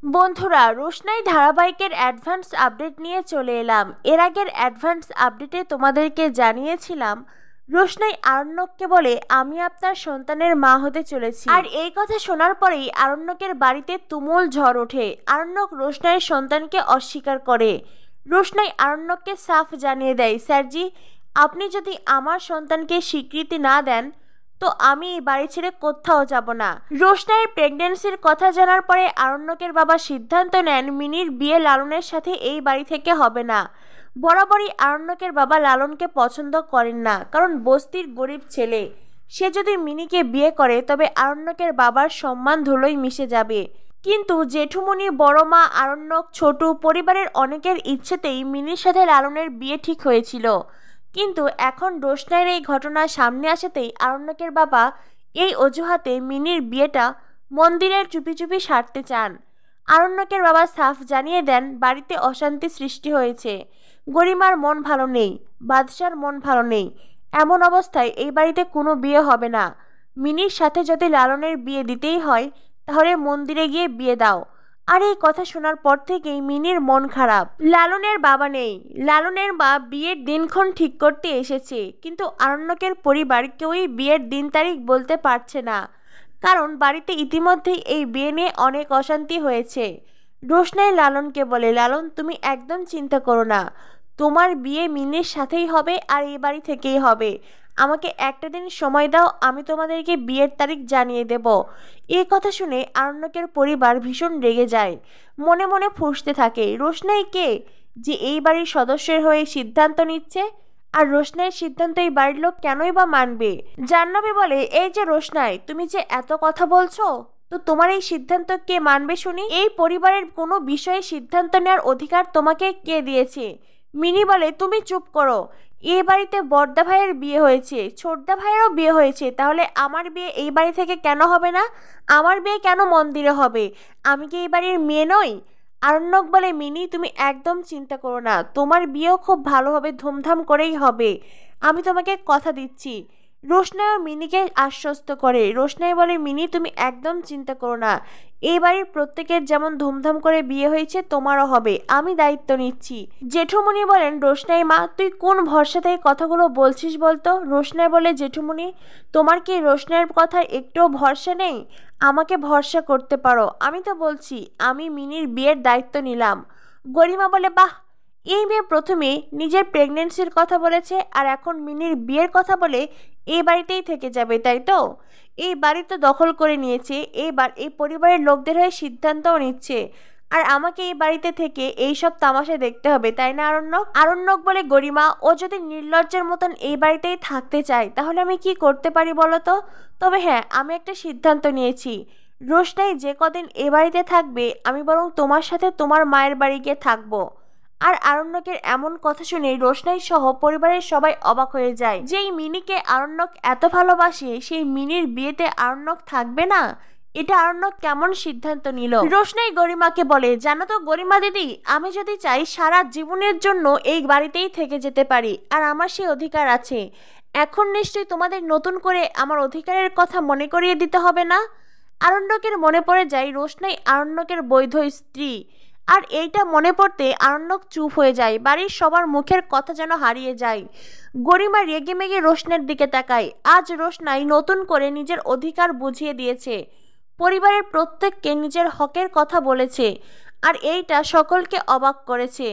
বন্ধুরা, রোশনাই ধারাবাহিকের advance update নিয়ে চলে এলাম। এর আগের অ্যাডভান্স আপডেটে তোমাদেরকে জানিয়েছিলাম রোশনাই আরণ্যককে বলে আমি আপনার সন্তানের মা হতে চলেছি। আর এই কথা শোনার পরেই আরণ্যকের বাড়িতে তুমুল ঝড় ওঠে। আরণ্যক রোশনাইয়ের সন্তানকে অস্বীকার করে। রোশনাই আরণ্যককে সাফ জানিয়ে দেয়, স্যারজি, আপনি যদি আমার সন্তানকে স্বীকৃতি না দেন তো আমি এই বাড়ি ছেড়ে কোথাও যাব না। রোশনাইয়ের প্রেগন্যান্সির কথা জানার পরে আরণ্যকের বাবা সিদ্ধান্ত নেন মিনির বিয়ে লালনের সাথে এই বাড়ি থেকে হবে না। বরাবরই আরণ্যকের বাবা লালনকে পছন্দ করেন না, কারণ বস্তির গরিব ছেলে। সে যদি মিনিকে বিয়ে করে তবে আরণ্যকের বাবার সম্মান ধুলোয় মিশে যাবে। কিন্তু জেঠুমনি, বড় মা, আরণ্যক, ছোটু পরিবারের অনেকের ইচ্ছেতেই মিনির সাথে লালনের বিয়ে ঠিক হয়েছিল। কিন্তু এখন রোশনাইয়ের এই ঘটনা সামনে আসাতেই আরণ্যকের বাবা এই অজুহাতে মিনির বিয়েটা মন্দিরের চুপি চুপি সারতে চান। আরণ্যকের বাবা সাফ জানিয়ে দেন বাড়িতে অশান্তি সৃষ্টি হয়েছে। গরিমার মন ভালো নেই, বাদশার মন ভালো নেই। এমন অবস্থায় এই বাড়িতে কোনো বিয়ে হবে না। মিনির সাথে যদি লালনের বিয়ে দিতেই হয় তাহলে মন্দিরে গিয়ে বিয়ে দাও। আর এই কথা শোনার পর থেকেই মিনির মন খারাপ। লালনের বাবা নেই। লালনের মা বিয়ের দিনক্ষণ ঠিক করতে এসেছে, কিন্তু আরণ্যকের পরিবার কেউই বিয়ের দিন তারিখ বলতে পারছে না, কারণ বাড়িতে ইতিমধ্যেই এই বিয়ে নিয়ে অনেক অশান্তি হয়েছে। রোশনাই লালনকে বলে, লালন, তুমি একদম চিন্তা করো না, তোমার বিয়ে মিনির সাথেই হবে আর এই বাড়ি থেকেই হবে। আমাকে একটা দিন সময় দাও, আমি তোমাদেরকে বিয়ের তারিখ জানিয়ে দেব। এই কথা শুনে আরণ্যকের পরিবার ভীষণ রেগে যায়, মনে মনে ফুঁসতে থাকে, রোশনাই কে যে এই বাড়ির সদস্যের হয়ে সিদ্ধান্ত নিচ্ছে? আর রোশনাইয়ের সিদ্ধান্ত এই বাড়ির লোক কেনই বা মানবে? জাহ্নবী বলে, এই যে রোশনাই, তুমি যে এত কথা বলছো, তো তোমার এই সিদ্ধান্ত কে মানবে শুনি? এই পরিবারের কোনো বিষয়ে সিদ্ধান্ত নেওয়ার অধিকার তোমাকে কে দিয়েছে? মিনি বলে, তুমি চুপ করো। এই বাড়িতে বড়দা ভাইয়ের বিয়ে হয়েছে, ছোটদা ভাইয়েরও বিয়ে হয়েছে, তাহলে আমার বিয়ে এই বাড়ি থেকে কেন হবে না? আমার বিয়ে কেন মন্দিরে হবে? আমি কি এই বাড়ির মেয়ে নই? আরণ্যক বলে, মিনি, তুমি একদম চিন্তা করো না, তোমার বিয়েও খুব ভালোভাবে ধুমধাম করেই হবে, আমি তোমাকে কথা দিচ্ছি। রোশনাইও মিনিকে আশ্বস্ত করে। রোশনাই বলে, মিনি, তুমি একদম চিন্তা করো না, এই বাড়ির প্রত্যেকের যেমন ধুমধাম করে বিয়ে হয়েছে তোমারও হবে, আমি দায়িত্ব নিচ্ছি। জেঠুমনি বলেন, রোশনাই মা, তুই কোন ভরসাতে এই কথাগুলো বলছিস বলতো? রোশনাই বলে, জেঠুমনি, তোমার কি রোশনাইয়ের কথায় একটুও ভরসা নেই? আমাকে ভরসা করতে পারো, আমি তো বলছি আমি মিনির বিয়ের দায়িত্ব নিলাম। গরিমা বলে, বাহ, এই মেয়ে প্রথমে নিজের প্রেগনেন্সির কথা বলেছে আর এখন মিনির বিয়ের কথা বলে এই বাড়িতেই থেকে যাবে, তাই তো? এই বাড়ি তো দখল করে নিয়েছে, এইবার এই পরিবারের লোকদের হয়ে সিদ্ধান্তও নিচ্ছে, আর আমাকে এই বাড়িতে থেকে এই সব তামাশা দেখতে হবে, তাই না আরণ্যক? আরণ্যক বলে, গরিমা, ও যদি নির্লজ্জের মতন এই বাড়িতেই থাকতে চায় তাহলে আমি কি করতে পারি বলো তো? তবে হ্যাঁ, আমি একটা সিদ্ধান্ত নিয়েছি, রোশনাই যে কদিন এ বাড়িতে থাকবে আমি বরং তোমার সাথে তোমার মায়ের বাড়ি গিয়ে থাকবো। আর আরণ্যকের এমন কথা শুনে রোশনাই সহ পরিবারের সবাই অবাক হয়ে যায়। যেই মিনিকে আরণ্যক এত ভালোবাসে সেই মিনির বিয়েতে আরণ্যক থাকবে না? এটা আরণ্যক কেমন সিদ্ধান্ত নিল? রোশনাই গরিমাকে বলে, জানো তো গরিমা দিদি, আমি যদি চাই সারা জীবনের জন্য এই বাড়িতেই থেকে যেতে পারি, আর আমার সেই অধিকার আছে। এখন নিশ্চয়ই তোমাদের নতুন করে আমার অধিকারের কথা মনে করিয়ে দিতে হবে না? আরণ্যকের মনে পড়ে যায় রোশনাই আরণ্যকের বৈধ স্ত্রী। আর এইটা মনে পড়তে আরণ্যক চুপ হয়ে যায়, বাড়ির সবার মুখের কথা যেন হারিয়ে যায়। গরিমা রেগে মেগে রোশনের দিকে তাকায়। আজ রোশনাই নতুন করে নিজের অধিকার বুঝিয়ে দিয়েছে, পরিবারের প্রত্যেককে নিজের হকের কথা বলেছে, আর এইটা সকলকে অবাক করেছে।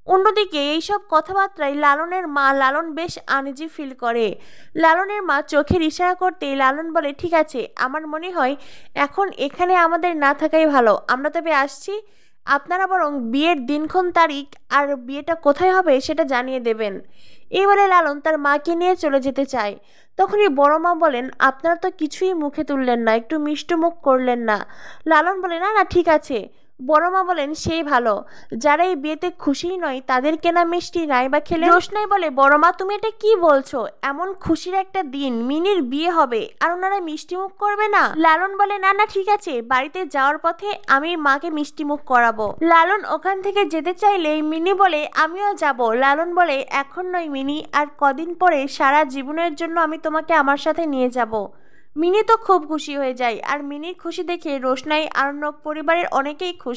অন্যদিকে এইসব কথাবার্তায় লালনের মা লালন বেশ আনইজি ফিল করে। লালনের মা চোখের ইশারা করতেই লালন বলে, ঠিক আছে, আমার মনে হয় এখন এখানে আমাদের না থাকাই ভালো, আমরা তবে আসছি। আপনারা বরং বিয়ের দিনক্ষণ তারিখ আর বিয়েটা কোথায় হবে সেটা জানিয়ে দেবেন। এই বলে লালন তার মাকে নিয়ে চলে যেতে চায়। তখনই বড় মা বলেন, আপনারা তো কিছুই মুখে তুললেন না, একটু মিষ্টি মুখ করলেন না। লালন বলে, না না, ঠিক আছে। বড় মা বলেন, সেই ভালো, যারা এই বিয়েতে খুশিই নয় তাদেরকে না মিষ্টি নাই বা খেলে। রোশনাই বলে, বড় মা, তুমি এটা কি বলছো? এমন খুশির একটা দিন, মিনির বিয়ে হবে, আর ওনারা মিষ্টি মুখ করবে না? লালন বলে, না না, ঠিক আছে, বাড়িতে যাওয়ার পথে আমি মাকে মিষ্টি মুখ করাবো। লালন ওখান থেকে যেতে চাইলেই মিনি বলে, আমিও যাব। লালন বলে, এখন নয় মিনি, আর কদিন পরে সারা জীবনের জন্য আমি তোমাকে আমার সাথে নিয়ে যাব। মিনি তো খুব খুশি হয়ে যায়, আর মিনির খুশি দেখে রোশনাই, আরণ্যক পরিবারের অনেকেই খুশি।